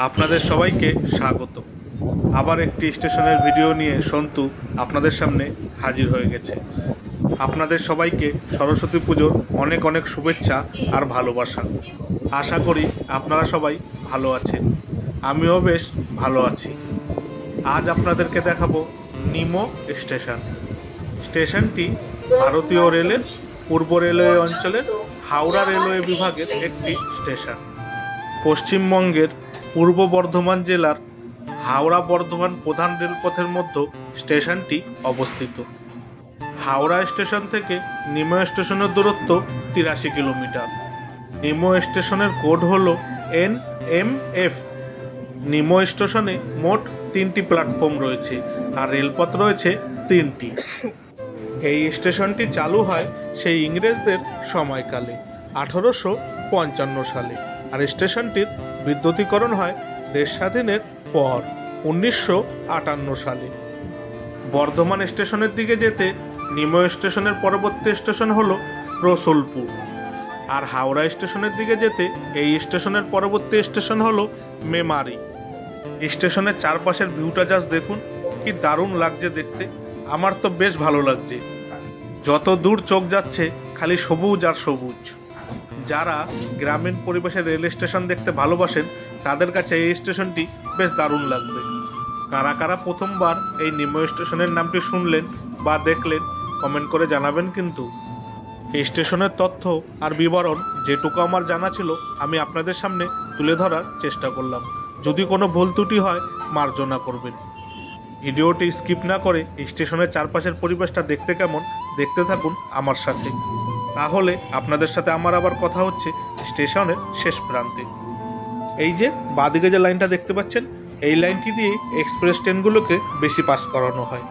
আপনাদের সবাইকে স্বাগত। আবার একটি স্টেশনের ভিডিও নিয়ে সন্তু আপনাদের সামনে হাজির হয়ে গেছে। আপনাদের সবাইকে সরস্বতী পুজোর অনেক অনেক শুভেচ্ছা আর ভালোবাসা। আশা করি আপনারা সবাই ভালো আছেন, আমিও বেশ ভালো আছি। আজ আপনাদেরকে দেখাবো নিমো স্টেশন। স্টেশনটি ভারতীয় রেলের পূর্ব রেলওয়ে অঞ্চলের হাওড়া রেলওয়ে বিভাগের একটি স্টেশন। পশ্চিমবঙ্গের পূর্ব বর্ধমান জেলার হাওড়া বর্ধমান প্রধান রেলপথের মধ্যে স্টেশনটি অবস্থিত। হাওড়া স্টেশন থেকে নিমো স্টেশনের দূরত্ব 83 কিলোমিটার। নিমো স্টেশনের কোড হল NMF। নিমো স্টেশনে মোট 3টি প্ল্যাটফর্ম রয়েছে আর রেলপথ রয়েছে 3টি। এই স্টেশনটি চালু হয় সেই ইংরেজদের সময়কালে 1855 সালে, আর স্টেশনটির বিদ্যুতীকরণ হয় দেশ স্বাধীনের পর 1958 সালে। বর্ধমান স্টেশনের দিকে যেতে নিমো স্টেশনের পরবর্তী স্টেশন হলো রসুলপুর, আর হাওড়া স্টেশনের দিকে যেতে এই স্টেশনের পরবর্তী স্টেশন হলো মেমারি। স্টেশনের চারপাশের ভিউটা জাস্ট দেখুন, কি দারুণ লাগছে দেখতে। আমার তো বেশ ভালো লাগছে। যত দূর চোখ যাচ্ছে খালি সবুজ আর সবুজ। যারা গ্রামীণ পরিবেশে রেল স্টেশন দেখতে ভালোবাসেন তাদের কাছে এই স্টেশনটি বেশ দারুণ লাগবে। কারা কারা প্রথমবার এই নিমো স্টেশনের নামটি শুনলেন বা দেখলেন কমেন্ট করে জানাবেন। কিন্তু এই স্টেশনের তথ্য আর বিবরণ যেটুকু আমার জানা ছিল আমি আপনাদের সামনে তুলে ধরার চেষ্টা করলাম। যদি কোনো ভুল ত্রুটি হয় মার্জনা করবেন। ভিডিওটি স্কিপ না করে স্টেশনের চারপাশের পরিবেশটা দেখতে কেমন দেখতে থাকুন আমার সাথে। তাহলে আপনাদের সাথে আমার আবার কথা হচ্ছে স্টেশনের শেষ প্রান্তে। এই যে বাঁদিকে যে লাইনটা দেখতে পাচ্ছেন, এই লাইনটি দিয়ে এক্সপ্রেস ট্রেনগুলোকে বেশি পাস করানো হয়।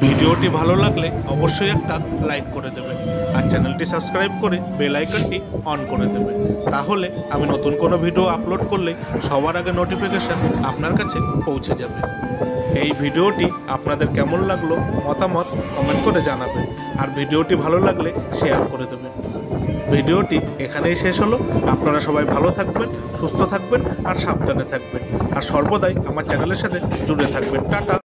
ভিডিওটি ভালো লাগলে অবশ্যই একটা লাইক করে দেবেন আর চ্যানেলটি সাবস্ক্রাইব করে বেল আইকনটি অন করে দেবেন। তাহলে আমি নতুন কোনো ভিডিও আপলোড করলে সবার আগে নোটিফিকেশান আপনার কাছে পৌঁছে যাবে। এই ভিডিওটি আপনাদের কেমন লাগলো মতামত কমেন্ট করে জানাবেন, আর ভিডিওটি ভালো লাগলে শেয়ার করে দেবেন। ভিডিওটি এখানেই শেষ হলো। আপনারা সবাই ভালো থাকবেন, সুস্থ থাকবেন আর সাবধানে থাকবেন, আর সর্বদাই আমার চ্যানেলের সাথে জুড়ে থাকবেন। টাটা।